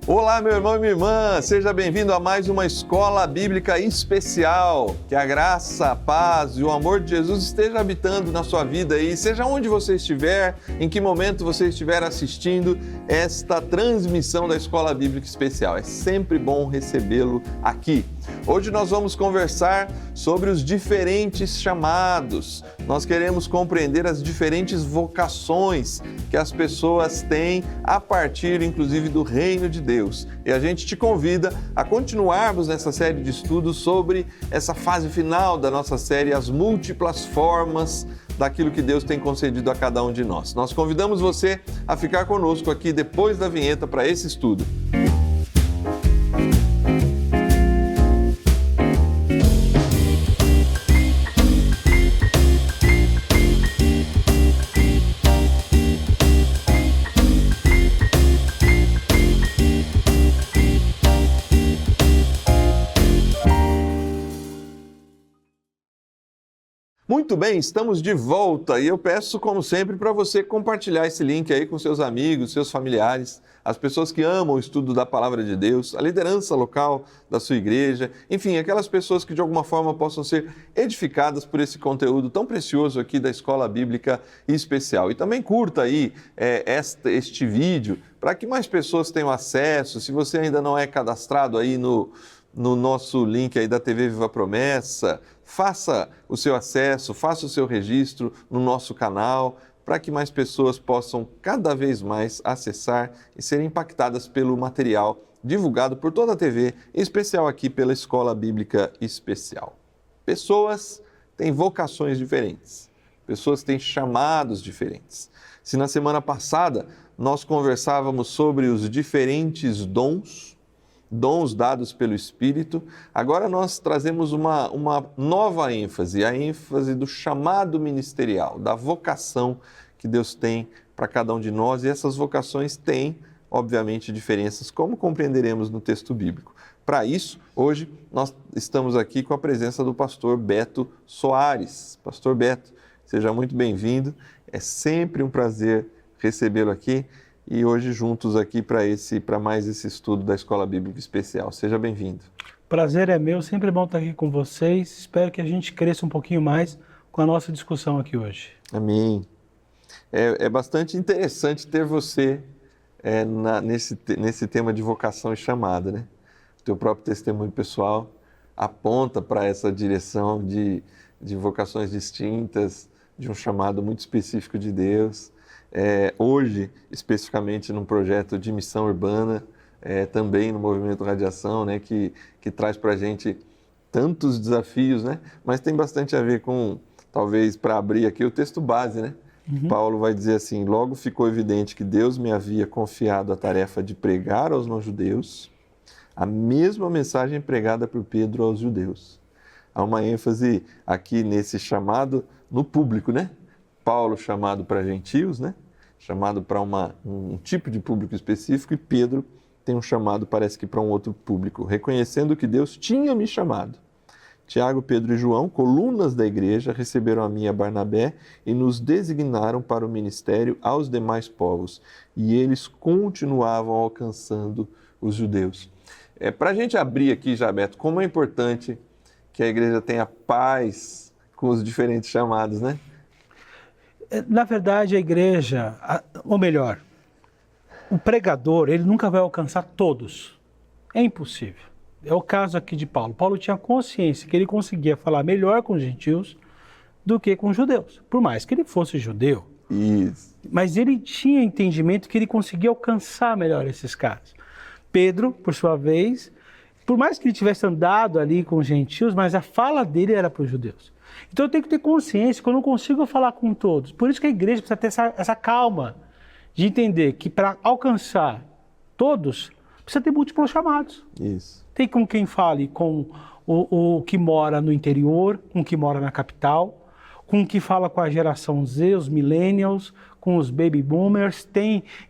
Olá, meu irmão e minha irmã, seja bem-vindo a mais uma Escola Bíblica Especial. Que a graça, a paz e o amor de Jesus esteja habitando na sua vida aí, seja onde você estiver, em que momento você estiver assistindo esta transmissão da Escola Bíblica Especial. É sempre bom recebê-lo aqui. Hoje nós vamos conversar sobre os diferentes chamados. Nós queremos compreender as diferentes vocações que as pessoas têm a partir, inclusive, do reino de Deus. E a gente te convida a continuarmos nessa série de estudos sobre essa fase final da nossa série, as múltiplas formas daquilo que Deus tem concedido a cada um de nós. Nós convidamos você a ficar conosco aqui depois da vinheta para esse estudo. Muito bem, estamos de volta e eu peço, como sempre, para você compartilhar esse link aí com seus amigos, seus familiares, as pessoas que amam o estudo da Palavra de Deus, a liderança local da sua igreja, enfim, aquelas pessoas que de alguma forma possam ser edificadas por esse conteúdo tão precioso aqui da Escola Bíblica Especial. E também curta aí este vídeo para que mais pessoas tenham acesso. Se você ainda não é cadastrado aí no nosso link aí da TV Viva Promessa, faça o seu acesso, faça o seu registro no nosso canal, para que mais pessoas possam cada vez mais acessar e serem impactadas pelo material divulgado por toda a TV, em especial aqui pela Escola Bíblica Especial. Pessoas têm vocações diferentes, pessoas têm chamados diferentes. Se na semana passada nós conversávamos sobre os diferentes dons dados pelo Espírito, agora nós trazemos uma nova ênfase, a ênfase do chamado ministerial, da vocação que Deus tem para cada um de nós, e essas vocações têm, obviamente, diferenças, como compreenderemos no texto bíblico. Para isso, hoje nós estamos aqui com a presença do pastor Beto Soares. Pastor Beto, seja muito bem-vindo, é sempre um prazer recebê-lo aqui. E hoje juntos aqui para mais esse estudo da Escola Bíblica Especial. Seja bem-vindo. Prazer é meu, sempre bom estar aqui com vocês. Espero que a gente cresça um pouquinho mais com a nossa discussão aqui hoje. Amém. É bastante interessante ter você nesse tema de vocação e chamada, né? O teu próprio testemunho pessoal aponta para essa direção de vocações distintas, de um chamado muito específico de Deus. Hoje, especificamente num projeto de missão urbana, também no Movimento Radiação, né, que traz para a gente tantos desafios, né, mas tem bastante a ver com, talvez para abrir aqui, o texto base, né? Paulo vai dizer assim: logo ficou evidente que Deus me havia confiado a tarefa de pregar aos não-judeus a mesma mensagem pregada por Pedro aos judeus. Há uma ênfase aqui nesse chamado no público, né? Paulo chamado para gentios, né? Chamado para um tipo de público específico, e Pedro tem um chamado, parece que para um outro público, reconhecendo que Deus tinha me chamado. Tiago, Pedro e João, colunas da igreja, receberam a mim e a Barnabé e nos designaram para o ministério aos demais povos, e eles continuavam alcançando os judeus. Para a gente abrir aqui, já, Beto, como é importante que a igreja tenha paz com os diferentes chamados, né? Na verdade, a igreja, ou melhor, o pregador, ele nunca vai alcançar todos. É impossível. É o caso aqui de Paulo. Paulo tinha consciência que ele conseguia falar melhor com os gentios do que com os judeus, por mais que ele fosse judeu. Isso. Mas ele tinha entendimento que ele conseguia alcançar melhor esses caras. Pedro, por sua vez, por mais que ele tivesse andado ali com os gentios, mas a fala dele era para os judeus. Então eu tenho que ter consciência que eu não consigo falar com todos. Por isso que a igreja precisa ter essa calma de entender que para alcançar todos, precisa ter múltiplos chamados. Isso. Tem com quem fale com o que mora no interior, com o que mora na capital, com o que fala com a geração Z, os millennials, com os baby boomers,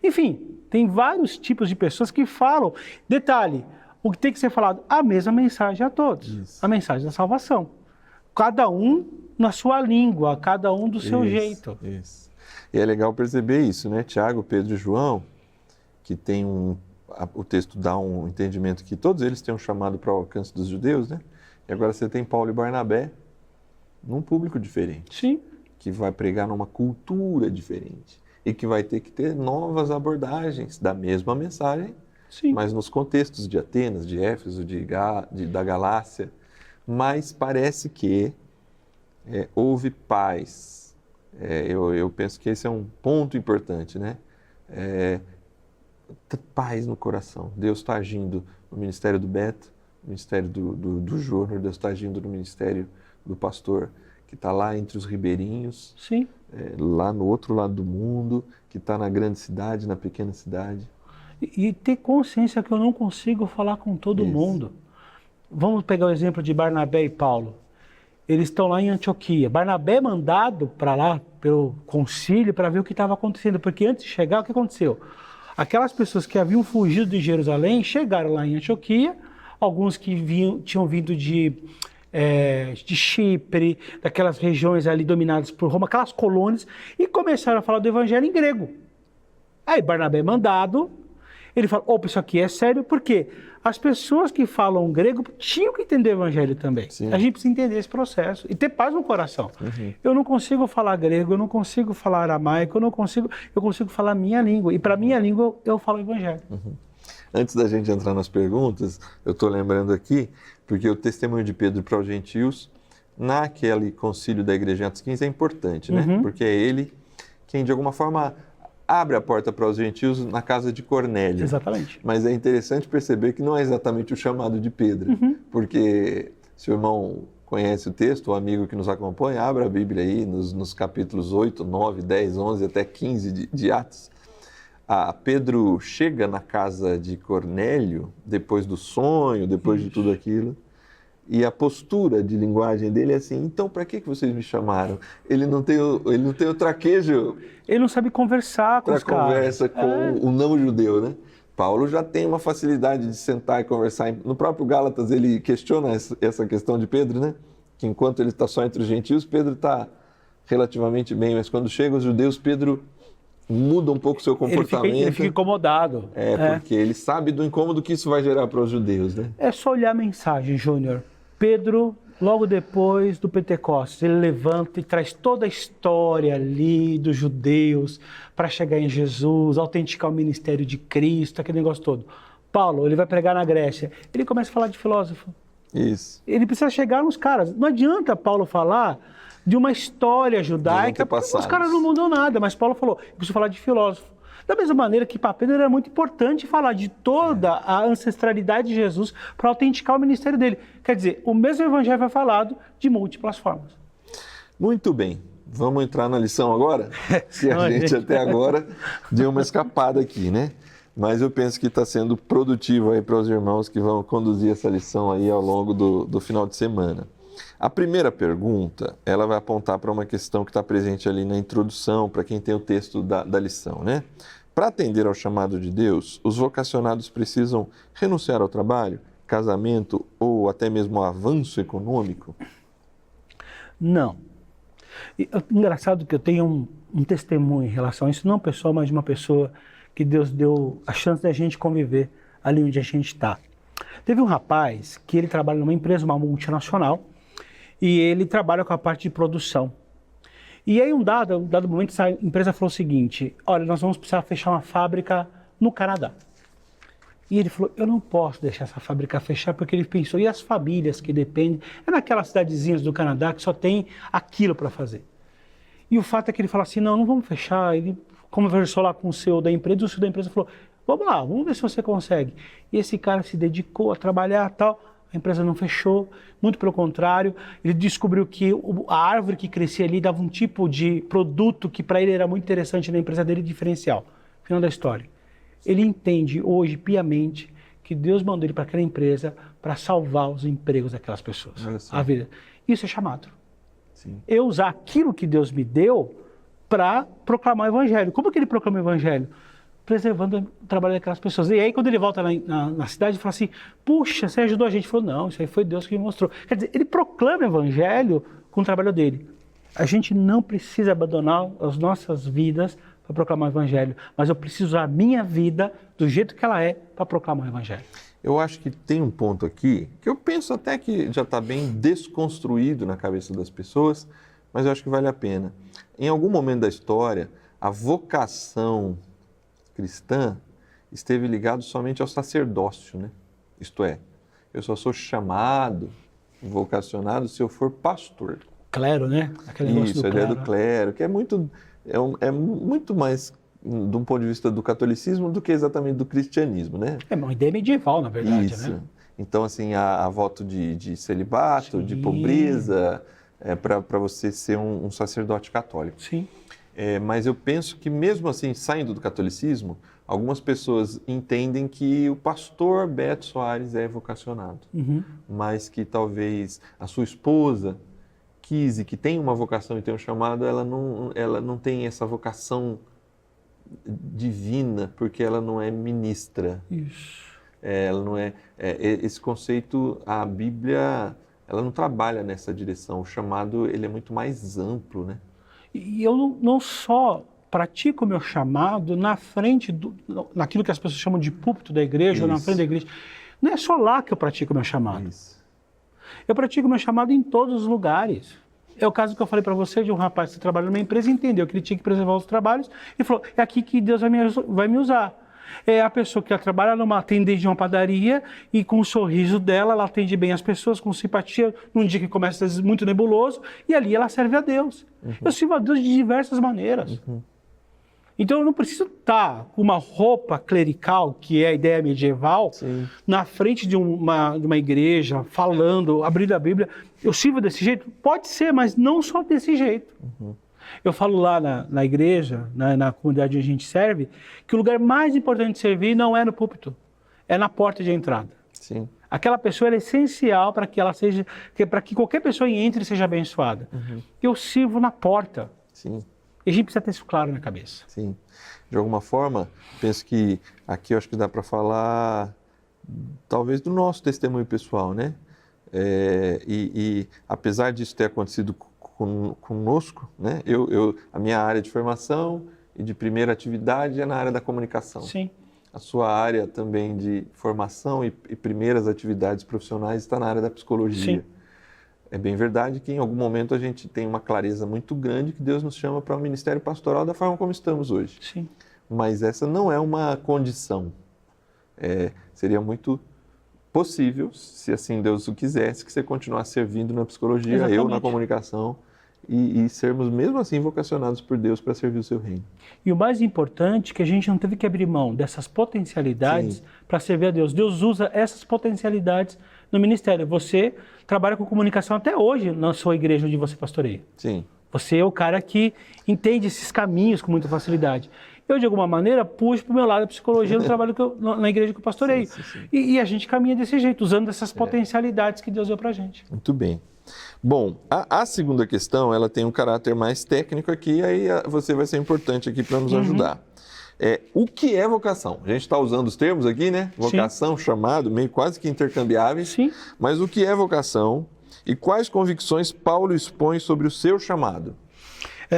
enfim, tem vários tipos de pessoas que falam. Detalhe, o que tem que ser falado? A mesma mensagem a todos, isso. A mensagem da salvação. Cada um na sua língua, cada um do seu jeito. Isso. E é legal perceber isso, né? Tiago, Pedro e João, que tem um o texto dá um entendimento que todos eles têm um chamado para o alcance dos judeus, né? E agora você tem Paulo e Barnabé num público diferente. Sim. Que vai pregar numa cultura diferente e que vai ter que ter novas abordagens da mesma mensagem, Sim. mas nos contextos de Atenas, de Éfeso, da Galácia. Mas parece que houve paz. Eu penso que esse é um ponto importante, né? Paz no coração. Deus está agindo no ministério do Beto, no ministério do Júnior, Deus está agindo no ministério do pastor, que está lá entre os ribeirinhos, Sim. Lá no outro lado do mundo, que está na grande cidade, na pequena cidade. E ter consciência que eu não consigo falar com todo mundo. Vamos pegar o exemplo de Barnabé e Paulo. Eles estão lá em Antioquia. Barnabé é mandado para lá pelo concílio para ver o que estava acontecendo, porque antes de chegar, o que aconteceu? Aquelas pessoas que haviam fugido de Jerusalém chegaram lá em Antioquia, alguns que tinham vindo de Chipre, daquelas regiões ali dominadas por Roma, aquelas colônias, e começaram a falar do evangelho em grego. Aí Barnabé é mandado, ele fala, opa, isso aqui é sério, porque as pessoas que falam grego tinham que entender o evangelho também. Sim. A gente precisa entender esse processo e ter paz no coração. Eu não consigo falar grego, eu não consigo falar aramaico, eu consigo falar a minha língua, e para minha língua eu falo o evangelho. Antes da gente entrar nas perguntas, eu estou lembrando aqui, porque o testemunho de Pedro para os gentios, naquele concílio da igreja em Atos 15, é importante, né? Porque é ele quem, de alguma forma, abre a porta para os gentios na casa de Cornélio. Exatamente. Mas é interessante perceber que não é exatamente o chamado de Pedro, porque se o irmão conhece o texto, o amigo que nos acompanha, abra a Bíblia aí nos capítulos 8, 9, 10, 11 até 15 de Atos. Pedro chega na casa de Cornélio, depois do sonho, depois de tudo aquilo, e a postura de linguagem dele é assim, então para que vocês me chamaram? Ele não tem o traquejo. Ele não sabe conversar com os caras. Conversa com o não-judeu, né? Paulo já tem uma facilidade de sentar e conversar. No próprio Gálatas ele questiona essa questão de Pedro, né? Que enquanto ele está só entre os gentios, Pedro está relativamente bem, mas quando chegam os judeus, Pedro muda um pouco o seu comportamento. Ele fica incomodado. Porque ele sabe do incômodo que isso vai gerar para os judeus, né? É só olhar a mensagem, Júnior. Pedro, logo depois do Pentecostes, ele levanta e traz toda a história ali dos judeus para chegar em Jesus, autenticar o ministério de Cristo, aquele negócio todo. Paulo, ele vai pregar na Grécia. Ele começa a falar de filósofo. Isso. Ele precisa chegar nos caras. Não adianta Paulo falar de uma história judaica, porque os caras não mudam nada, mas Paulo falou, eu preciso falar de filósofo. Da mesma maneira que para Pedro era muito importante falar de toda a ancestralidade de Jesus para autenticar o ministério dele. Quer dizer, o mesmo evangelho foi falado de múltiplas formas. Muito bem. Vamos entrar na lição agora? Que a gente até agora deu uma escapada aqui, né? Mas eu penso que está sendo produtivo aí para os irmãos que vão conduzir essa lição aí ao longo do final de semana. A primeira pergunta, ela vai apontar para uma questão que está presente ali na introdução, para quem tem o texto da lição, né? Para atender ao chamado de Deus, os vocacionados precisam renunciar ao trabalho, casamento ou até mesmo ao avanço econômico? Não. Engraçado que eu tenho um testemunho em relação a isso, não pessoal, mas de uma pessoa que Deus deu a chance da gente conviver ali onde a gente está. Teve um rapaz que ele trabalha numa empresa, uma multinacional, e ele trabalha com a parte de produção. E aí, um dado momento, essa empresa falou o seguinte, olha, nós vamos precisar fechar uma fábrica no Canadá. E ele falou, eu não posso deixar essa fábrica fechar, porque ele pensou, e as famílias que dependem? É naquelas cidadezinhas do Canadá que só tem aquilo para fazer. E o fato é que ele falou assim, não vamos fechar. Ele conversou lá com o CEO da empresa, o CEO da empresa falou, vamos lá, vamos ver se você consegue. E esse cara se dedicou a trabalhar e tal. A empresa não fechou, muito pelo contrário, ele descobriu que a árvore que crescia ali dava um tipo de produto que para ele era muito interessante na empresa dele, diferencial. Final da história. Ele entende hoje piamente que Deus mandou ele para aquela empresa para salvar os empregos daquelas pessoas. A vida. Isso é chamado. Sim. Eu usar aquilo que Deus me deu para proclamar o evangelho. Como que ele proclama o evangelho? Preservando o trabalho daquelas pessoas. E aí, quando ele volta na cidade, ele fala assim, puxa, você ajudou a gente. Ele falou, não, isso aí foi Deus que me mostrou. Quer dizer, ele proclama o evangelho com o trabalho dele. A gente não precisa abandonar as nossas vidas para proclamar o Evangelho, mas eu preciso usar a minha vida do jeito que ela é para proclamar o Evangelho. Eu acho que tem um ponto aqui que eu penso até que já está bem desconstruído na cabeça das pessoas, mas eu acho que vale a pena. Em algum momento da história, a vocação cristã esteve ligada somente ao sacerdócio, né? Isto é, eu só sou chamado, vocacionado se eu for pastor. Clero, né? Aquele negócio Isso, do a ideia clero. do clero, que é muito mais de um ponto de vista do catolicismo do que exatamente do cristianismo, né? É uma ideia medieval, na verdade, Isso. né? Então, assim, há voto de celibato, de Sim. pobreza, para você ser um sacerdote católico. Sim. Mas eu penso que mesmo assim, saindo do catolicismo, algumas pessoas entendem que o pastor Beto Soares é vocacionado, mas que talvez a sua esposa, Kise, que tem uma vocação e tem um chamado, ela não tem essa vocação divina, porque ela não é ministra. Isso. Ela não esse conceito, a Bíblia, ela não trabalha nessa direção. O chamado, ele é muito mais amplo, né? E eu não só pratico o meu chamado na frente, naquilo que as pessoas chamam de púlpito da igreja, ou na frente da igreja. Não é só lá que eu pratico o meu chamado. Isso. Eu pratico o meu chamado em todos os lugares. É o caso que eu falei para você de um rapaz que trabalha numa empresa e entendeu que ele tinha que preservar os trabalhos e falou, é aqui que Deus vai me usar. É a pessoa que trabalha atende de uma padaria e com o sorriso dela, ela atende bem as pessoas, com simpatia, num dia que começa às vezes muito nebuloso, e ali ela serve a Deus. Eu sirvo a Deus de diversas maneiras. Então eu não preciso estar com uma roupa clerical, que é a ideia medieval, Sim. na frente de uma igreja, falando, abrindo a Bíblia. Eu sirvo desse jeito? Pode ser, mas não só desse jeito. Eu falo lá na igreja, na comunidade onde a gente serve, que o lugar mais importante de servir não é no púlpito, é na porta de entrada. Sim. Aquela pessoa é essencial para que ela seja, para que qualquer pessoa entre e seja abençoada. Eu sirvo na porta. Sim. E a gente precisa ter isso claro na cabeça. Sim. De alguma forma, penso que aqui eu acho que dá para falar talvez do nosso testemunho pessoal, né? E apesar disso ter acontecido conosco, né? A minha área de formação e de primeira atividade é na área da comunicação. Sim. A sua área também de formação e primeiras atividades profissionais está na área da psicologia. Sim. É bem verdade que em algum momento a gente tem uma clareza muito grande que Deus nos chama para o ministério pastoral da forma como estamos hoje. Sim. Mas essa não é uma condição. Seria muito possível, se assim Deus o quisesse, que você continuasse servindo na psicologia, Exatamente. eu na comunicação, e sermos mesmo assim vocacionados por Deus para servir o seu reino. E o mais importante é que a gente não teve que abrir mão dessas potencialidades para servir a Deus. Deus usa essas potencialidades no ministério. Você trabalha com comunicação até hoje na sua igreja onde você pastoreia. Sim. Você é o cara que entende esses caminhos com muita facilidade. Eu, de alguma maneira, puxo para o meu lado a psicologia no trabalho na igreja que eu pastoreio. Sim. E a gente caminha desse jeito, usando essas potencialidades que Deus deu para a gente. Muito bem. Bom, a segunda questão, ela tem um caráter mais técnico aqui, aí você vai ser importante aqui para nos ajudar. O que é vocação? A gente está usando os termos aqui, né? Vocação, chamado, meio quase que intercambiáveis. Sim. Mas o que é vocação e quais convicções Paulo expõe sobre o seu chamado?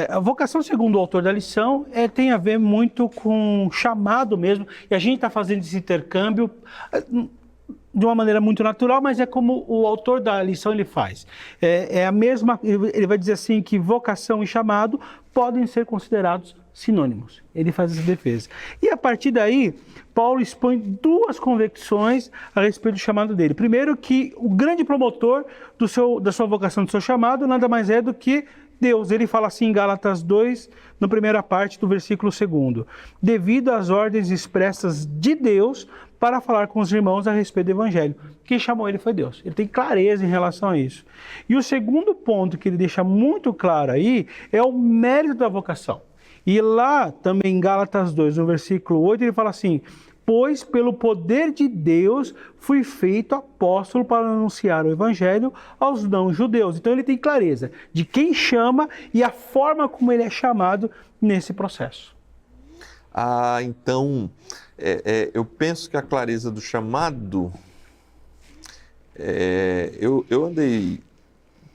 A vocação, segundo o autor da lição, tem a ver muito com chamado mesmo. E a gente está fazendo esse intercâmbio de uma maneira muito natural, mas é como o autor da lição ele faz. É a mesma, ele vai dizer assim que vocação e chamado podem ser considerados sinônimos. Ele faz essa defesa. E a partir daí, Paulo expõe duas convicções a respeito do chamado dele. Primeiro, que o grande promotor da sua vocação, do seu chamado, nada mais é do que Deus. Ele fala assim em Gálatas 2, na primeira parte do versículo 2. Devido às ordens expressas de Deus para falar com os irmãos a respeito do Evangelho. Quem chamou ele foi Deus. Ele tem clareza em relação a isso. E o segundo ponto que ele deixa muito claro aí é o mérito da vocação. E lá também em Gálatas 2, no versículo 8, ele fala assim: pois pelo poder de Deus fui feito apóstolo para anunciar o Evangelho aos não-judeus. Então ele tem clareza de quem chama e a forma como ele é chamado nesse processo. Então, eu penso que a clareza do chamado, eu andei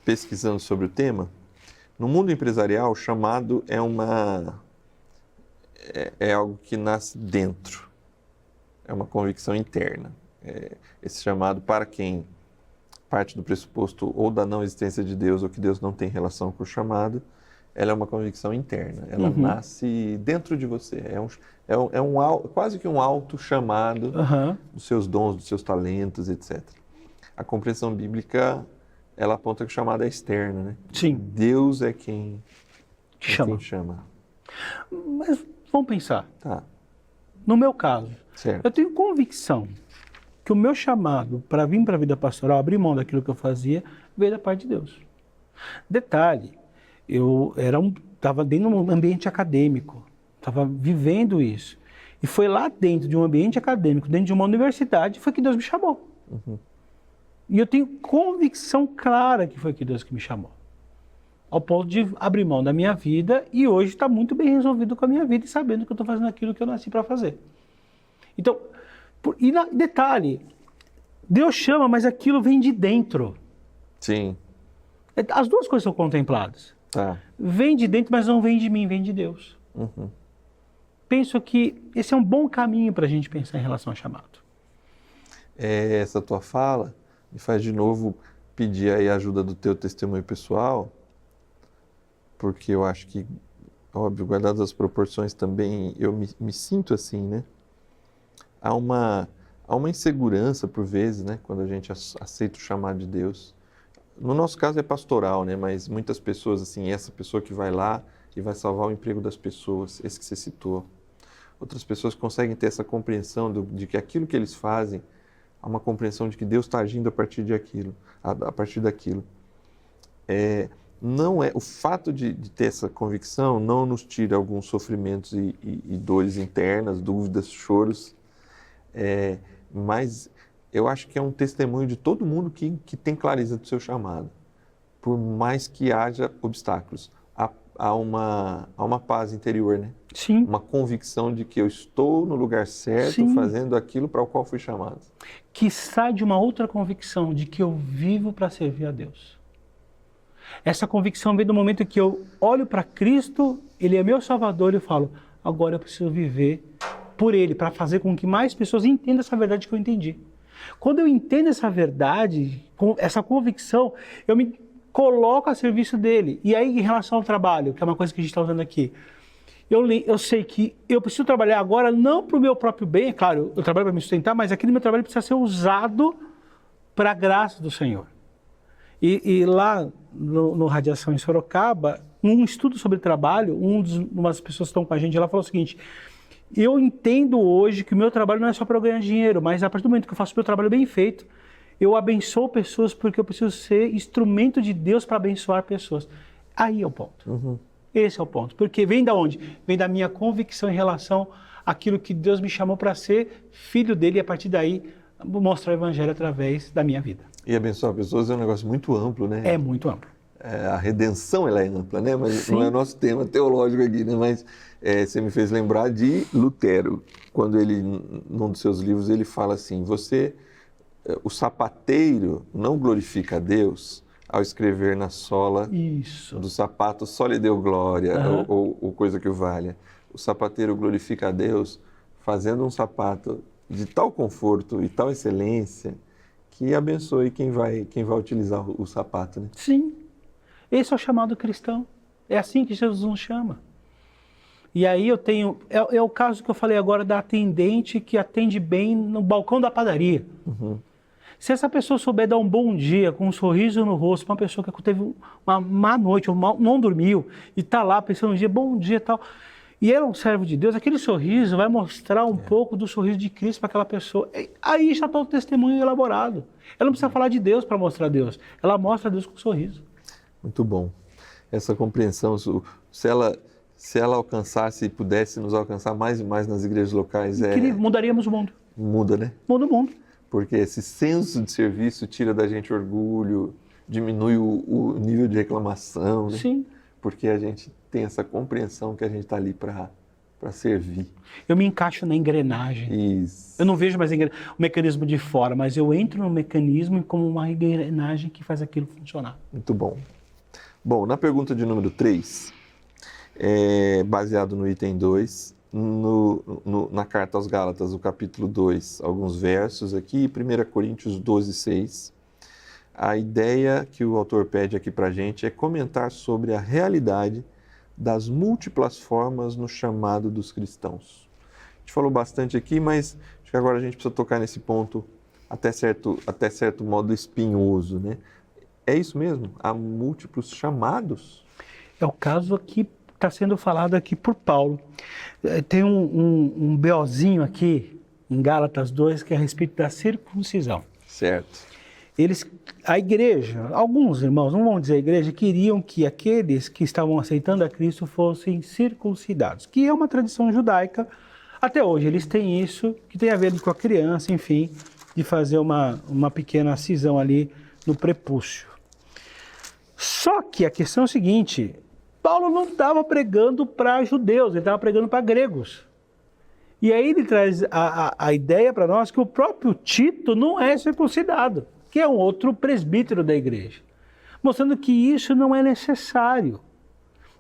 pesquisando sobre o tema. No mundo empresarial, o chamado é é algo que nasce dentro, é uma convicção interna. Esse chamado, para quem parte do pressuposto ou da não existência de Deus ou que Deus não tem relação com o chamado, ela é uma convicção interna, ela nasce dentro de você, quase que um auto-chamado dos seus dons, dos seus talentos, etc. A compreensão bíblica, ela aponta que o chamado é externo, né? Sim. Deus é quem chama. Mas vamos pensar. Tá. No meu caso, Certo. eu tenho convicção que o meu chamado para vir para a vida pastoral, abrir mão daquilo que eu fazia, veio da parte de Deus. Detalhe, eu estava dentro de um ambiente acadêmico, estava vivendo isso. E foi lá dentro de um ambiente acadêmico, dentro de uma universidade, foi que Deus me chamou. E eu tenho convicção clara que foi que Deus que me chamou. Ao ponto de abrir mão da minha vida e hoje está muito bem resolvido com a minha vida e sabendo que eu estou fazendo aquilo que eu nasci para fazer. Então, detalhe, Deus chama, mas aquilo vem de dentro. Sim. As duas coisas são contempladas. Tá. Vem de dentro, mas não vem de mim, vem de Deus. Penso que esse é um bom caminho para a gente pensar em relação ao chamado. Essa tua fala me faz de novo pedir aí a ajuda do teu testemunho pessoal, porque eu acho que, óbvio, guardadas as proporções também, eu me sinto assim, né? Há uma insegurança, por vezes, né? Quando a gente aceita o chamado de Deus. No nosso caso é pastoral, né? Mas muitas pessoas, assim, essa pessoa que vai lá e vai salvar o emprego das pessoas, esse que você citou. Outras pessoas conseguem ter essa compreensão de que aquilo que eles fazem, há uma compreensão de que Deus está agindo a partir daquilo. Não é o fato de ter essa convicção não nos tira alguns sofrimentos e dores internas, dúvidas, choros, mas eu acho que é um testemunho de todo mundo que tem clareza do seu chamado, por mais que haja obstáculos. Há uma paz interior, né? Sim. Uma convicção de que eu estou no lugar certo, Sim. fazendo aquilo para o qual fui chamado. Que sai de uma outra convicção de que eu vivo para servir a Deus. Essa convicção vem do momento que eu olho para Cristo, Ele é meu Salvador e eu falo, agora eu preciso viver por Ele, para fazer com que mais pessoas entendam essa verdade que eu entendi. Quando eu entendo essa verdade, essa convicção, eu me coloco a serviço dele. E aí, em relação ao trabalho, que é uma coisa que a gente está usando aqui, eu sei que eu preciso trabalhar agora não para o meu próprio bem, é claro, eu trabalho para me sustentar, mas aquele meu trabalho precisa ser usado para a graça do Senhor. E lá no Radiação em Sorocaba, num estudo sobre trabalho, umas pessoas que estão com a gente lá falou o seguinte, eu entendo hoje que o meu trabalho não é só para eu ganhar dinheiro, mas a partir do momento que eu faço o meu trabalho bem feito, eu abençoo pessoas porque eu preciso ser instrumento de Deus para abençoar pessoas. Aí é o ponto. Esse é o ponto. Porque vem da onde? Vem da minha convicção em relação àquilo que Deus me chamou para ser filho dele e a partir daí mostrar o evangelho através da minha vida. E abençoar pessoas é um negócio muito amplo, né? É muito amplo. A redenção ela é ampla, né? Mas Sim. não é o nosso tema teológico aqui, né? Mas você me fez lembrar de Lutero, quando ele, num dos seus livros, ele fala assim, o sapateiro não glorifica a Deus ao escrever na sola do sapato, só lhe deu glória, ou coisa que o valha. O sapateiro glorifica a Deus fazendo um sapato de tal conforto e tal excelência que abençoe quem vai utilizar o sapato, né? Sim. Esse é o chamado cristão. É assim que Jesus nos chama. E aí eu tenho... É o caso que eu falei agora da atendente que atende bem no balcão da padaria. Se essa pessoa souber dar um bom dia, com um sorriso no rosto, para uma pessoa que teve uma má noite, ou não dormiu, e está lá pensando um dia, bom dia e tal, e ela é um servo de Deus, aquele sorriso vai mostrar um pouco do sorriso de Cristo para aquela pessoa. Aí já está o testemunho elaborado. Ela não precisa falar de Deus para mostrar Deus. Ela mostra Deus com um sorriso. Muito bom. Essa compreensão, se ela alcançasse e pudesse nos alcançar mais e mais nas igrejas locais, mudaríamos o mundo. Muda, né? Muda o mundo. Porque esse senso de serviço tira da gente orgulho, diminui o nível de reclamação, né? Sim. Porque a gente tem essa compreensão que a gente está ali para servir. Eu me encaixo na engrenagem. Isso. Eu não vejo mais o mecanismo de fora, mas eu entro no mecanismo como uma engrenagem que faz aquilo funcionar. Muito bom. Bom, na pergunta de número 3, baseado no item 2, na carta aos Gálatas, o capítulo 2, alguns versos aqui, e 1 Coríntios 12, 6. A ideia que o autor pede aqui para a gente é comentar sobre a realidade das múltiplas formas no chamado dos cristãos. A gente falou bastante aqui, mas acho que agora a gente precisa tocar nesse ponto até certo modo espinhoso, né? É isso mesmo? Há múltiplos chamados? É o caso aqui, está sendo falado aqui por Paulo. Tem um BOzinho aqui, em Gálatas 2, que é a respeito da circuncisão. Certo. A igreja, alguns irmãos, não vão dizer a igreja, queriam que aqueles que estavam aceitando a Cristo fossem circuncidados, que é uma tradição judaica. Até hoje eles têm isso, que tem a ver com a criança, enfim, de fazer uma pequena cisão ali no prepúcio. Só que a questão é o seguinte, Paulo não estava pregando para judeus, ele estava pregando para gregos. E aí ele traz a ideia para nós que o próprio Tito não é circuncidado, que é um outro presbítero da igreja, mostrando que isso não é necessário.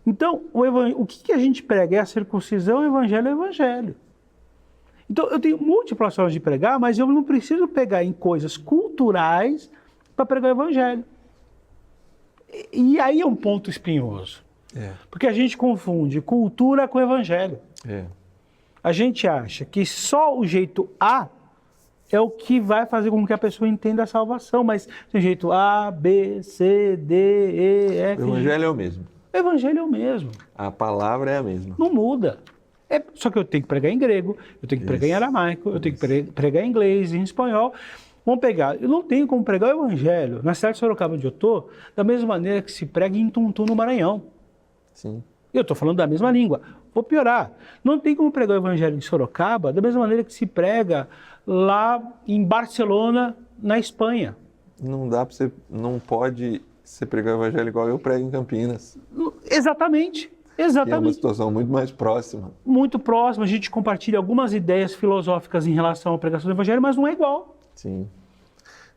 Então, o que a gente prega é a circuncisão, o evangelho é o evangelho. Então, eu tenho múltiplas formas de pregar, mas eu não preciso pegar em coisas culturais para pregar o evangelho. E aí é um ponto espinhoso, porque a gente confunde cultura com evangelho. A gente acha que só o jeito A é o que vai fazer com que a pessoa entenda a salvação, mas tem jeito A, B, C, D, E, F... O evangelho é o mesmo. O evangelho é o mesmo. A palavra é a mesma. Não muda. Só que eu tenho que pregar em grego, eu tenho que pregar em aramaico, eu tenho que pregar em inglês, em espanhol. Vamos pegar, eu não tenho como pregar o evangelho na cidade de Sorocaba, onde eu estou, da mesma maneira que se prega em Tuntum, no Maranhão. Sim. Eu estou falando da mesma língua. Vou piorar. Não tem como pregar o evangelho em Sorocaba da mesma maneira que se prega lá em Barcelona, na Espanha. Não dá para você, não pode você pregar o evangelho igual eu prego em Campinas. Exatamente. É uma situação muito mais próxima. Muito próxima. A gente compartilha algumas ideias filosóficas em relação à pregação do evangelho, mas não é igual. Sim.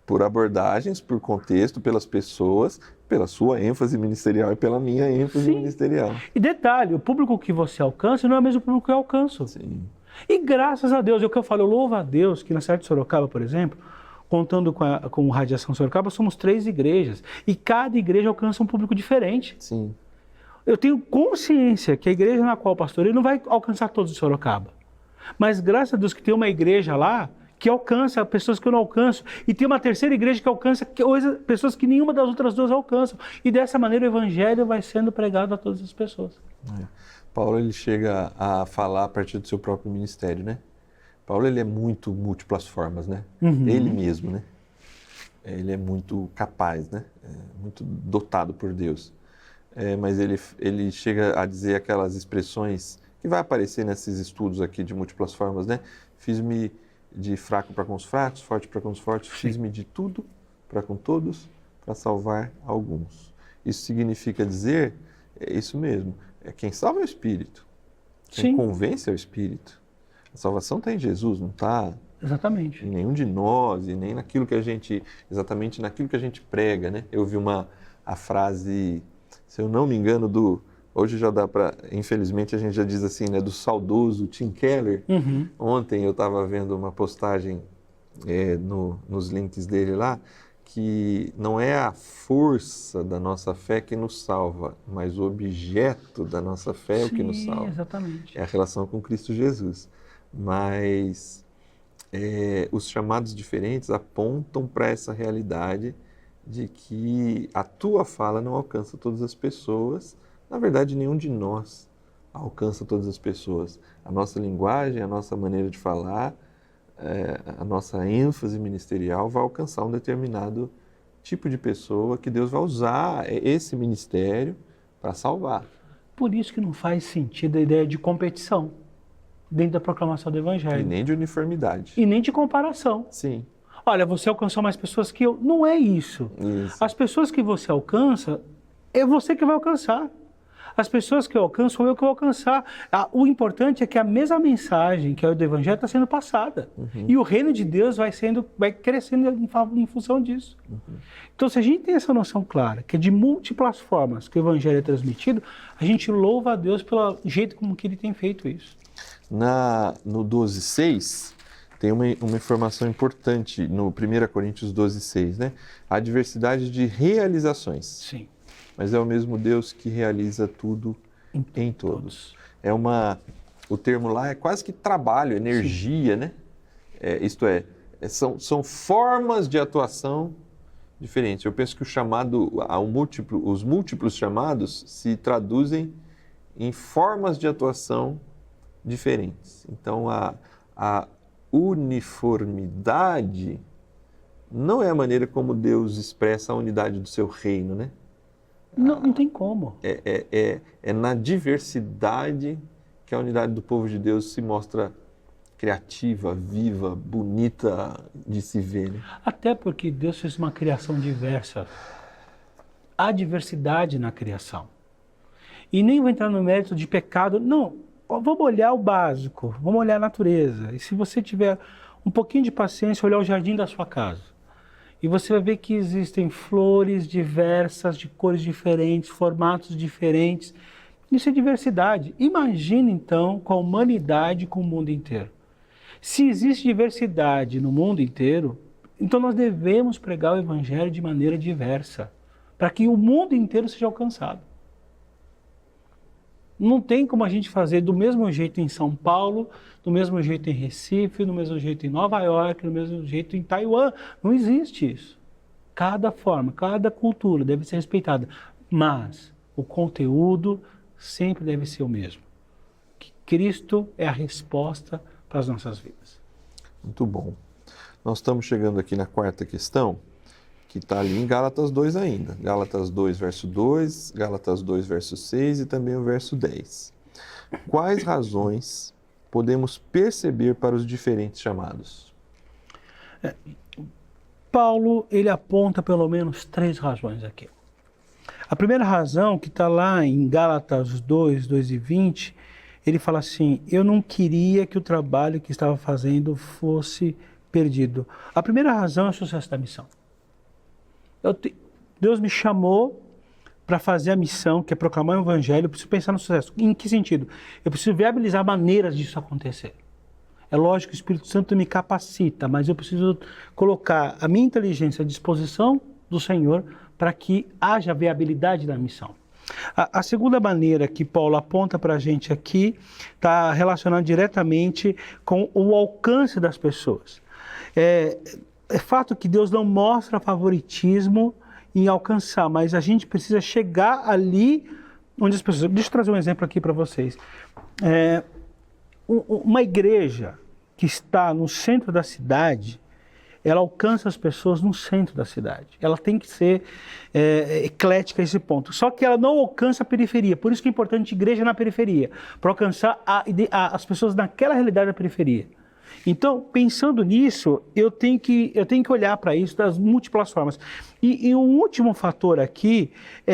Por abordagens, por contexto, pelas pessoas, pela sua ênfase ministerial e pela minha ênfase ministerial. E detalhe, o público que você alcança não é o mesmo público que eu alcanço. Sim. E graças a Deus, é o que eu falo, eu louvo a Deus que na cidade de Sorocaba, por exemplo, contando com Radiação Sorocaba, somos 3 igrejas. E cada igreja alcança um público diferente. Sim. Eu tenho consciência que a igreja na qual eu pastorei não vai alcançar todos de Sorocaba. Mas graças a Deus que tem uma igreja lá que alcança pessoas que eu não alcanço. E tem uma terceira igreja que alcança pessoas que nenhuma das outras 2 alcançam. E dessa maneira o evangelho vai sendo pregado a todas as pessoas. Paulo, ele chega a falar a partir do seu próprio ministério, né? Paulo, ele é muito múltiplas formas, né? Ele mesmo, né? Ele é muito capaz, né? Muito dotado por Deus. Mas ele chega a dizer aquelas expressões que vai aparecer nesses estudos aqui de múltiplas formas, né? Fiz-me de fraco para com os fracos, forte para com os fortes, fiz-me de tudo para com todos, para salvar alguns. Isso significa dizer, é isso mesmo, quem salva é o Espírito, quem convence é o Espírito. A salvação está em Jesus, não está Exatamente. em nenhum de nós, e nem naquilo que a gente, exatamente naquilo que a gente prega, né? Eu vi a frase, se eu não me engano, hoje já dá para, infelizmente a gente já diz assim, né, do saudoso Tim Keller. Ontem eu estava vendo uma postagem nos links dele lá, que não é a força da nossa fé que nos salva, mas o objeto da nossa fé é o que nos salva. Exatamente. É a relação com Cristo Jesus. Mas os chamados diferentes apontam para essa realidade de que a tua fala não alcança todas as pessoas. Na verdade, nenhum de nós alcança todas as pessoas. A nossa linguagem, a nossa maneira de falar, a nossa ênfase ministerial vai alcançar um determinado tipo de pessoa que Deus vai usar esse ministério para salvar. Por isso que não faz sentido a ideia de competição dentro da proclamação do Evangelho. E nem de uniformidade. E nem de comparação. Sim. Olha, você alcançou mais pessoas que eu. Não é isso. As pessoas que você alcança, é você que vai alcançar. As pessoas que eu alcanço, sou eu que vou alcançar. O importante é que a mesma mensagem que é do Evangelho está sendo passada. E o reino de Deus vai crescendo em função disso. Então, se a gente tem essa noção clara, que é de múltiplas formas que o Evangelho é transmitido, a gente louva a Deus pelo jeito como que ele tem feito isso. No 12:6, tem uma informação importante no 1 Coríntios 12:6, né? A diversidade de realizações. Sim. Mas é o mesmo Deus que realiza tudo em todos. O termo lá é quase que trabalho, energia, né? Isto é, são formas de atuação diferentes. Eu penso que os múltiplos chamados se traduzem em formas de atuação diferentes. Então, a uniformidade não é a maneira como Deus expressa a unidade do seu reino, né? Não tem como. É na diversidade que a unidade do povo de Deus se mostra criativa, viva, bonita de se ver. Né? Até porque Deus fez uma criação diversa. Há diversidade na criação. E nem vou entrar no mérito de pecado. Não, vamos olhar o básico, vamos olhar a natureza. E se você tiver um pouquinho de paciência, olhar o jardim da sua casa. E você vai ver que existem flores diversas, de cores diferentes, formatos diferentes. Isso é diversidade. Imagina, então, com a humanidade, com o mundo inteiro. Se existe diversidade no mundo inteiro, então nós devemos pregar o Evangelho de maneira diversa, para que o mundo inteiro seja alcançado. Não tem como a gente fazer do mesmo jeito em São Paulo, do mesmo jeito em Recife, do mesmo jeito em Nova York, do mesmo jeito em Taiwan. Não existe isso. Cada forma, cada cultura deve ser respeitada, mas o conteúdo sempre deve ser o mesmo. Que Cristo é a resposta para as nossas vidas. Muito bom. Nós estamos chegando aqui na quarta questão, que está ali em Gálatas 2 ainda. Gálatas 2, verso 2, Gálatas 2, verso 6 e também o verso 10. Quais razões podemos perceber para os diferentes chamados? Paulo, ele aponta pelo menos 3 razões aqui. A primeira razão, que está lá em Gálatas 2, 2 e 20, ele fala assim: eu não queria que o trabalho que estava fazendo fosse perdido. A primeira razão é o sucesso da missão. Deus me chamou para fazer a missão, que é proclamar o Evangelho. Eu preciso pensar no sucesso. Em que sentido? Eu preciso viabilizar maneiras disso acontecer. É lógico que o Espírito Santo me capacita, mas eu preciso colocar a minha inteligência à disposição do Senhor para que haja viabilidade da missão. A segunda maneira que Paulo aponta para a gente aqui está relacionada diretamente com o alcance das pessoas. É fato que Deus não mostra favoritismo em alcançar, mas a gente precisa chegar ali onde as pessoas... Deixa eu trazer um exemplo aqui para vocês. Uma igreja que está no centro da cidade, ela alcança as pessoas no centro da cidade. Ela tem que ser eclética a esse ponto. Só que ela não alcança a periferia. Por isso que é importante igreja na periferia, para alcançar as pessoas naquela realidade da periferia. Então, pensando nisso, eu tenho que olhar para isso das múltiplas formas. E um último fator aqui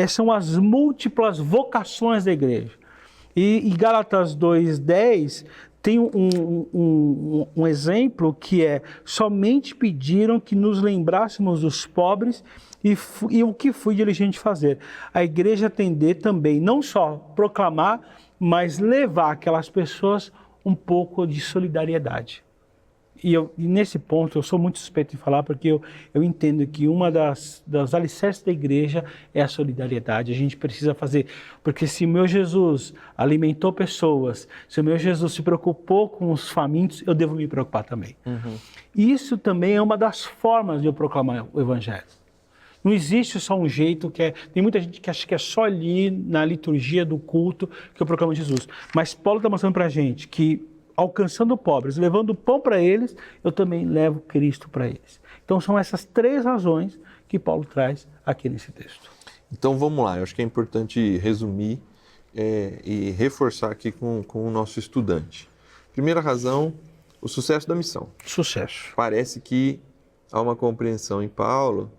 são as múltiplas vocações da igreja. E em Gálatas 2:10 tem um exemplo que é: somente pediram que nos lembrássemos dos pobres e o que fui diligente fazer. A igreja atender também, não só proclamar, mas levar aquelas pessoas um pouco de solidariedade. E nesse ponto eu sou muito suspeito em falar, porque eu entendo que uma das alicerces da igreja é a solidariedade. A gente precisa fazer, porque se o meu Jesus alimentou pessoas, se o meu Jesus se preocupou com os famintos, eu devo me preocupar também. Uhum. Isso também é uma das formas de eu proclamar o Evangelho. Não existe só um jeito tem muita gente que acha que é só ali na liturgia do culto que eu proclamo Jesus. Mas Paulo está mostrando para a gente que, alcançando pobres, levando pão para eles, eu também levo Cristo para eles. Então são essas 3 razões que Paulo traz aqui nesse texto. Então vamos lá, eu acho que é importante resumir e reforçar aqui com o nosso estudante. Primeira razão, o sucesso da missão. Sucesso. Parece que há uma compreensão em Paulo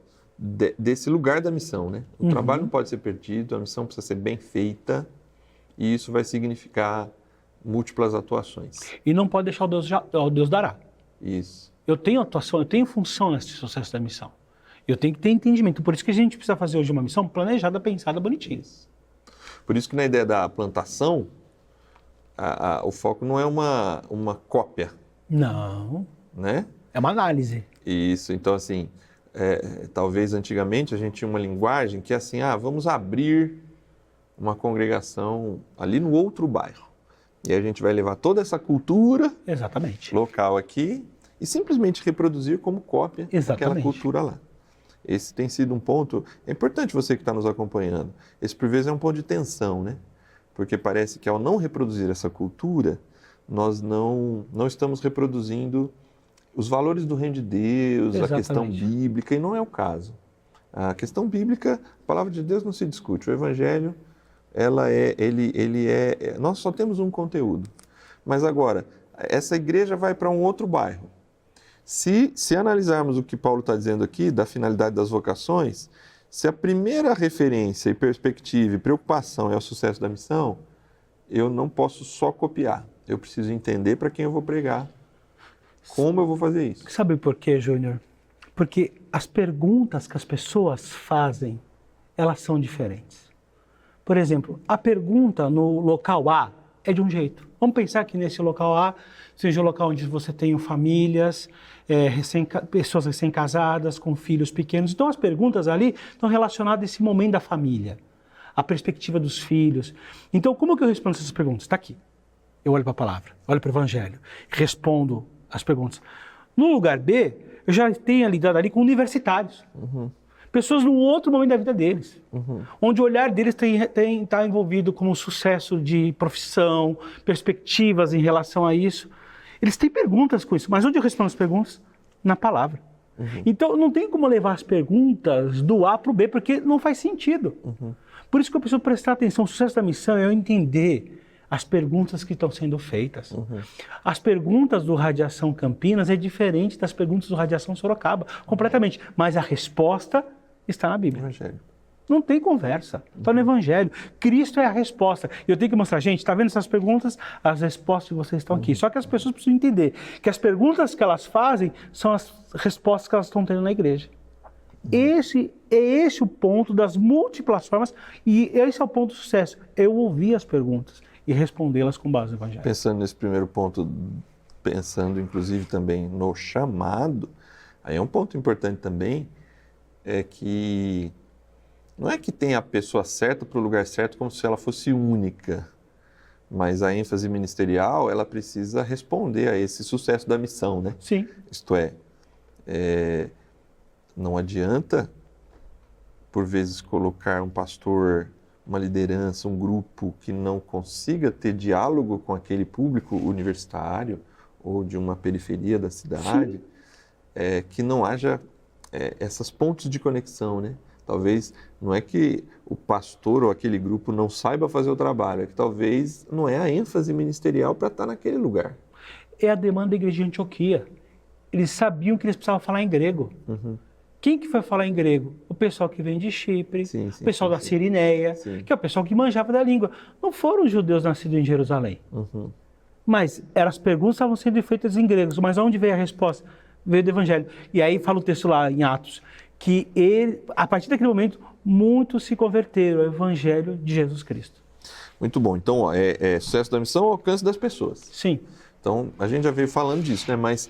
desse lugar da missão, né? O trabalho não pode ser perdido, a missão precisa ser bem feita, e isso vai significar múltiplas atuações. E não pode deixar o Deus dará. Isso. Eu tenho atuação, eu tenho função nesse sucesso da missão. Eu tenho que ter entendimento. Por isso que a gente precisa fazer hoje uma missão planejada, pensada, bonitinha. Por isso que na ideia da plantação, o foco não é uma cópia, Não, né? é uma análise. Isso, então assim, talvez antigamente a gente tinha uma linguagem que é assim, vamos abrir uma congregação ali no outro bairro. E a gente vai levar toda essa cultura Exatamente. local aqui e simplesmente reproduzir como cópia aquela cultura lá. Esse tem sido um ponto, é importante você que está nos acompanhando, esse por vezes é um ponto de tensão, né? Porque parece que ao não reproduzir essa cultura, nós não estamos reproduzindo os valores do reino de Deus, Exatamente. a questão bíblica, e não é o caso. A questão bíblica, a palavra de Deus não se discute, o Evangelho, nós só temos um conteúdo. Mas agora, essa igreja vai para um outro bairro. Se analisarmos o que Paulo está dizendo aqui, da finalidade das vocações, se a primeira referência e perspectiva e preocupação é o sucesso da missão, eu não posso só copiar. Eu preciso entender para quem eu vou pregar, como eu vou fazer isso. Sabe por quê, Júnior? Porque as perguntas que as pessoas fazem, elas são diferentes. Por exemplo, a pergunta no local A é de um jeito. Vamos pensar que nesse local A seja o local onde você tem famílias, pessoas recém-casadas, com filhos pequenos. Então as perguntas ali estão relacionadas a esse momento da família, a perspectiva dos filhos. Então como que eu respondo essas perguntas? Está aqui. Eu olho para a palavra, olho para o Evangelho, respondo as perguntas. No lugar B, eu já tenho lidado ali com universitários. Pessoas num outro momento da vida deles, onde o olhar deles está envolvido com o sucesso de profissão, perspectivas em relação a isso. Eles têm perguntas com isso, mas onde eu respondo as perguntas? Na palavra. Então, não tem como levar as perguntas do A para o B, porque não faz sentido. Por isso que eu preciso prestar atenção. O sucesso da missão é eu entender as perguntas que estão sendo feitas. As perguntas do Radiação Campinas é diferente das perguntas do Radiação Sorocaba, completamente. Mas a resposta está na Bíblia. Evangelho. Não tem conversa, está no Evangelho. Cristo é a resposta. E eu tenho que mostrar, gente, está vendo essas perguntas? As respostas de vocês estão aqui. Só que as pessoas precisam entender que as perguntas que elas fazem são as respostas que elas estão tendo na igreja. Esse é o ponto das múltiplas formas e esse é o ponto do sucesso. Eu ouvir as perguntas e respondê-las com base no Evangelho. Pensando nesse primeiro ponto, pensando inclusive também no chamado, aí é um ponto importante também, é que não é que tem a pessoa certa para o lugar certo como se ela fosse única, mas a ênfase ministerial, ela precisa responder a esse sucesso da missão, né? Sim. Isto não adianta, por vezes, colocar um pastor, uma liderança, um grupo que não consiga ter diálogo com aquele público universitário ou de uma periferia da cidade, que não haja essas pontes de conexão, né? Talvez não é que o pastor ou aquele grupo não saiba fazer o trabalho, é que talvez não é a ênfase ministerial para estar naquele lugar. É a demanda da igreja de Antioquia. Eles sabiam que eles precisavam falar em grego. Quem que foi falar em grego? O pessoal que vem de Chipre, o pessoal da Cirineia, que é o pessoal que manjava da língua. Não foram os judeus nascidos em Jerusalém. Mas as perguntas estavam sendo feitas em grego. Mas onde veio a resposta? Veio do Evangelho. E aí fala o texto lá em Atos, que a partir daquele momento, muitos se converteram ao Evangelho de Jesus Cristo. Muito bom. Então, sucesso da missão ao alcance das pessoas. Sim. Então, a gente já veio falando disso, né? Mas,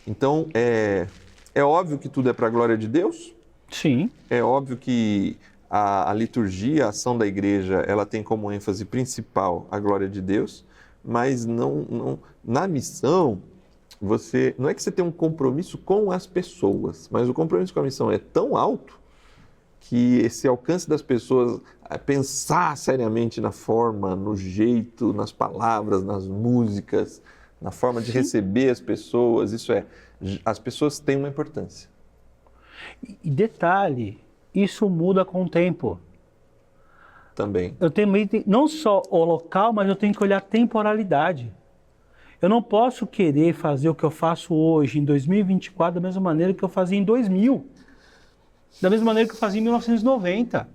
então, é óbvio que tudo é para a glória de Deus? Sim. É óbvio que a liturgia, a ação da igreja, ela tem como ênfase principal a glória de Deus, mas não na missão, não é que você tem um compromisso com as pessoas, mas o compromisso com a missão é tão alto que esse alcance das pessoas, pensar seriamente na forma, no jeito, nas palavras, nas músicas, na forma de receber as pessoas, as pessoas têm uma importância. E detalhe, isso muda com o tempo. Também. Eu tenho não só o local, mas eu tenho que olhar a temporalidade. Eu não posso querer fazer o que eu faço hoje, em 2024, da mesma maneira que eu fazia em 2000. Da mesma maneira que eu fazia em 1990.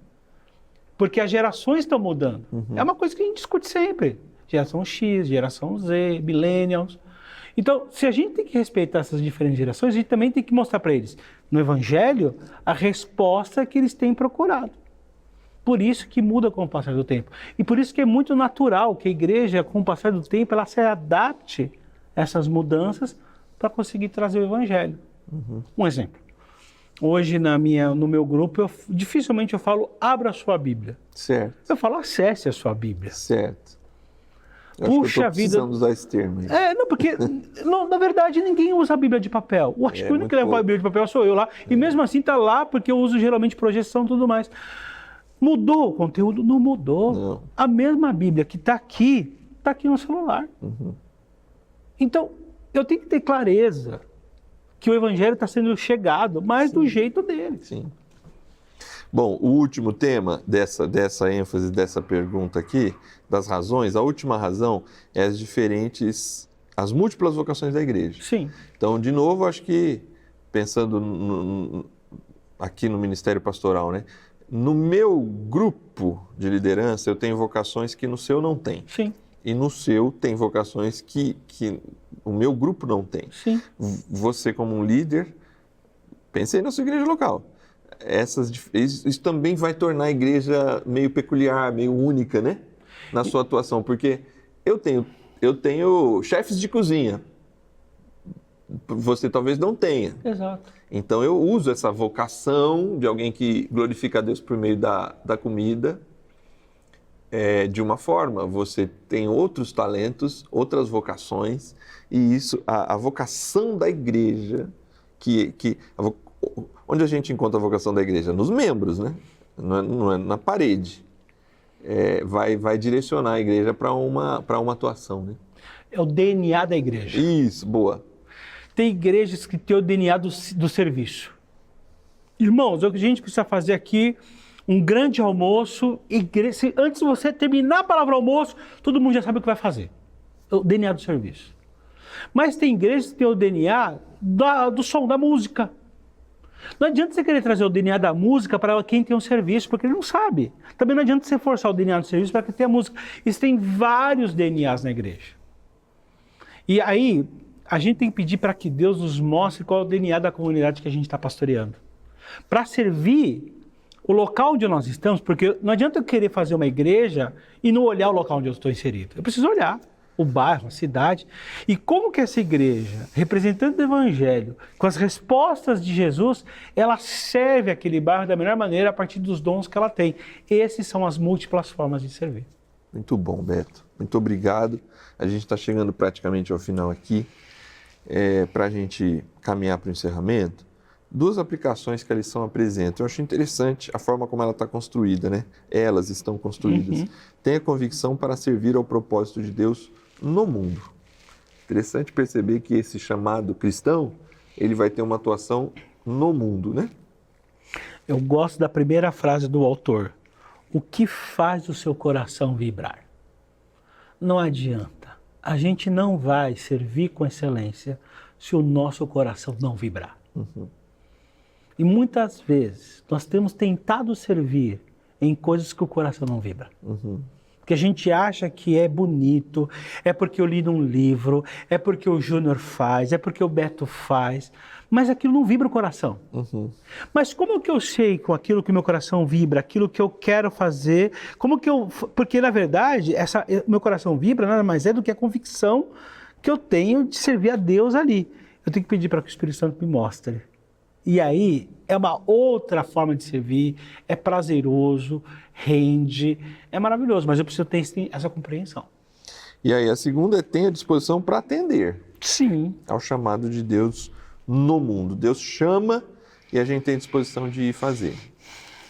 Porque as gerações estão mudando. É uma coisa que a gente discute sempre. Geração X, geração Z, millennials. Então, se a gente tem que respeitar essas diferentes gerações, a gente também tem que mostrar para eles, no Evangelho, a resposta que eles têm procurado. Por isso que muda com o passar do tempo. E por isso que é muito natural que a igreja, com o passar do tempo, ela se adapte a essas mudanças para conseguir trazer o evangelho. Um exemplo. Hoje no meu grupo, dificilmente eu falo, abra a sua Bíblia. Certo. Eu falo, acesse a sua Bíblia. Certo. Eu Puxa acho que eu tô precisando vida. usar esse termo aí. Não, porque na verdade ninguém usa a Bíblia de papel. Eu acho que o único que leva a Bíblia de papel sou eu lá. E mesmo assim está lá porque eu uso geralmente projeção e tudo mais. Mudou o conteúdo? Não mudou. Não. A mesma Bíblia que está aqui no celular. Então, eu tenho que ter clareza que o Evangelho está sendo chegado, mas do jeito dele. Sim. Bom, o último tema dessa ênfase, dessa pergunta aqui, das razões, a última razão é as múltiplas vocações da igreja. Sim. Então, de novo, acho que, pensando aqui no Ministério Pastoral, né? No meu grupo de liderança, eu tenho vocações que no seu não tem. Sim. E no seu tem vocações que o meu grupo não tem. Sim. Você, como um líder, pense aí na sua igreja local. Isso também vai tornar a igreja meio peculiar, meio única, né? Na sua atuação, porque eu tenho chefes de cozinha. Você talvez não tenha. Exato. Então eu uso essa vocação de alguém que glorifica a Deus por meio da comida de uma forma. Você tem outros talentos, outras vocações, e isso, a vocação da igreja, onde a gente encontra a vocação da igreja? Nos membros, né? Não é na parede. Vai direcionar a igreja para uma atuação, né? É o DNA da igreja. Isso, boa. Tem igrejas que têm o DNA do serviço. Irmãos, o que a gente precisa fazer aqui, um grande almoço, antes de você terminar a palavra almoço, todo mundo já sabe o que vai fazer. O DNA do serviço. Mas tem igrejas que têm o DNA do som, da música. Não adianta você querer trazer o DNA da música para quem tem um serviço, porque ele não sabe. Também não adianta você forçar o DNA do serviço para quem tem a música. Isso tem vários DNAs na igreja. E aí, a gente tem que pedir para que Deus nos mostre qual é o DNA da comunidade que a gente está pastoreando. Para servir o local onde nós estamos, porque não adianta eu querer fazer uma igreja e não olhar o local onde eu estou inserido. Eu preciso olhar o bairro, a cidade. E como que essa igreja, representante do Evangelho, com as respostas de Jesus, ela serve aquele bairro da melhor maneira a partir dos dons que ela tem. Essas são as múltiplas formas de servir. Muito bom, Beto. Muito obrigado. A gente está chegando praticamente ao final aqui. Para a gente caminhar para o encerramento, 2 aplicações que a lição apresenta. Eu acho interessante a forma como ela está construída, né? Elas estão construídas. Tenha convicção para servir ao propósito de Deus no mundo. Interessante perceber que esse chamado cristão, ele vai ter uma atuação no mundo, né? Eu gosto da primeira frase do autor. O que faz o seu coração vibrar? Não adianta. A gente não vai servir com excelência se o nosso coração não vibrar. E muitas vezes nós temos tentado servir em coisas que o coração não vibra. Porque a gente acha que é bonito, é porque eu li num livro, é porque o Júnior faz, é porque o Beto faz, mas aquilo não vibra o coração. Mas como que eu sei com aquilo que o meu coração vibra, aquilo que eu quero fazer, porque na verdade, meu coração vibra nada mais é do que a convicção que eu tenho de servir a Deus ali. Eu tenho que pedir para que o Espírito Santo me mostre. E aí é uma outra forma de servir, é prazeroso, rende, é maravilhoso, mas eu preciso ter essa compreensão. E aí a segunda é tenha disposição para atender. Sim. Ao chamado de Deus no mundo. Deus chama e a gente tem disposição de ir fazer.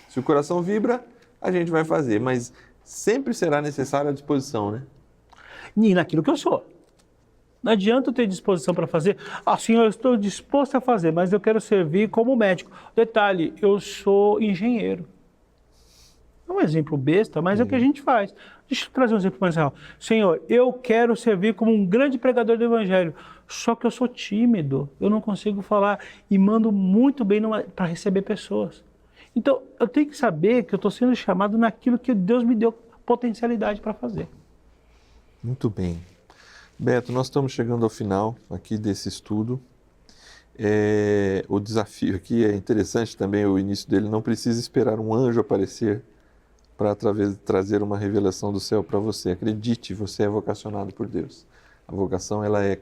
Se o coração vibra, a gente vai fazer, mas sempre será necessária a disposição, né? E naquilo que eu sou. Não adianta eu ter disposição para fazer. Senhor, eu estou disposto a fazer, mas eu quero servir como médico. Detalhe, eu sou engenheiro. É um exemplo besta, mas é o que a gente faz. Deixa eu trazer um exemplo mais real. Senhor, eu quero servir como um grande pregador do Evangelho, só que eu sou tímido, eu não consigo falar e mando muito bem para receber pessoas. Então, eu tenho que saber que eu estou sendo chamado naquilo que Deus me deu potencialidade para fazer. Muito bem. Beto, nós estamos chegando ao final aqui desse estudo. O desafio aqui é interessante também, o início dele, não precisa esperar um anjo aparecer para trazer uma revelação do céu para você. Acredite, você é vocacionado por Deus. A vocação ela é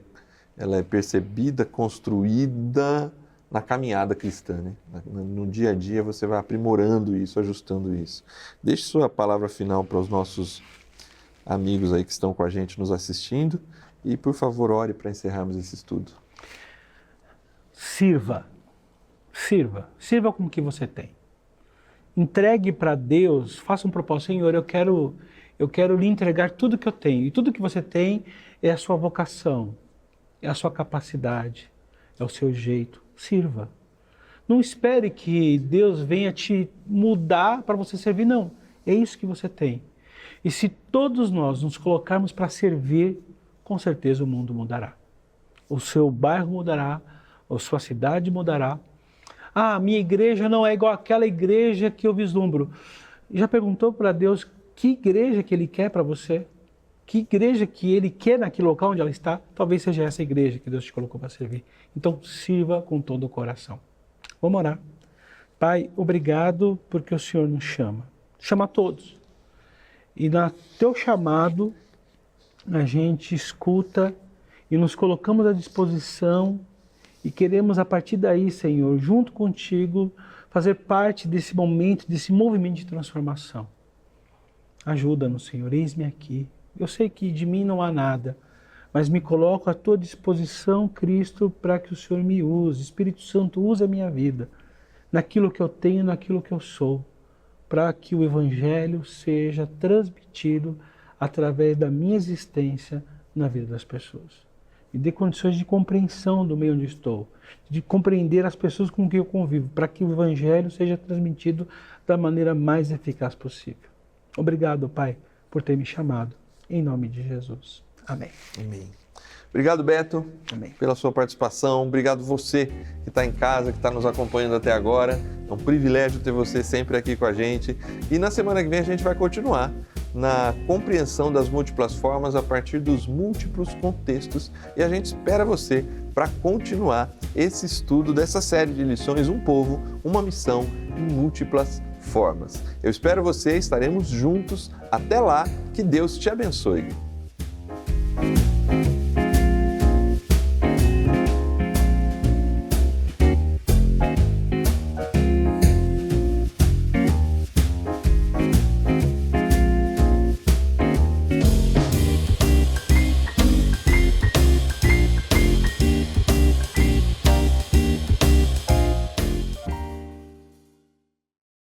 percebida, construída na caminhada cristã, né? No dia a dia você vai aprimorando isso, ajustando isso. Deixe sua palavra final para os nossos amigos aí que estão com a gente nos assistindo e, por favor, ore para encerrarmos esse estudo. Sirva com o que você tem. Entregue para Deus, faça um propósito, Senhor, eu quero lhe entregar tudo que eu tenho. E tudo que você tem é a sua vocação, é a sua capacidade, é o seu jeito. Sirva. Não espere que Deus venha te mudar para você servir, não. É isso que você tem. E se todos nós nos colocarmos para servir, com certeza o mundo mudará. O seu bairro mudará, a sua cidade mudará. Ah, minha igreja não é igual àquela igreja que eu vislumbro. Já perguntou para Deus que igreja que Ele quer para você? Que igreja que Ele quer naquele local onde ela está? Talvez seja essa igreja que Deus te colocou para servir. Então, sirva com todo o coração. Vamos orar. Pai, obrigado porque o Senhor nos chama. Chama a todos. E no teu chamado, a gente escuta e nos colocamos à disposição e queremos, a partir daí, Senhor, junto contigo, fazer parte desse momento, desse movimento de transformação. Ajuda-nos, Senhor, eis-me aqui. Eu sei que de mim não há nada, mas me coloco à tua disposição, Cristo, para que o Senhor me use. Espírito Santo, use a minha vida, naquilo que eu tenho, naquilo que eu sou, para que o Evangelho seja transmitido através da minha existência na vida das pessoas. E dê condições de compreensão do meio onde estou, de compreender as pessoas com quem eu convivo, para que o Evangelho seja transmitido da maneira mais eficaz possível. Obrigado, Pai, por ter me chamado. Em nome de Jesus. Amém. Amém. Obrigado, Beto, Amém. pela sua participação. Obrigado você que está em casa, que está nos acompanhando até agora. É um privilégio ter você sempre aqui com a gente. E na semana que vem a gente vai continuar na compreensão das múltiplas formas a partir dos múltiplos contextos. E a gente espera você para continuar esse estudo dessa série de lições Um Povo, Uma Missão em Múltiplas Formas. Eu espero você, estaremos juntos. Até lá, que Deus te abençoe.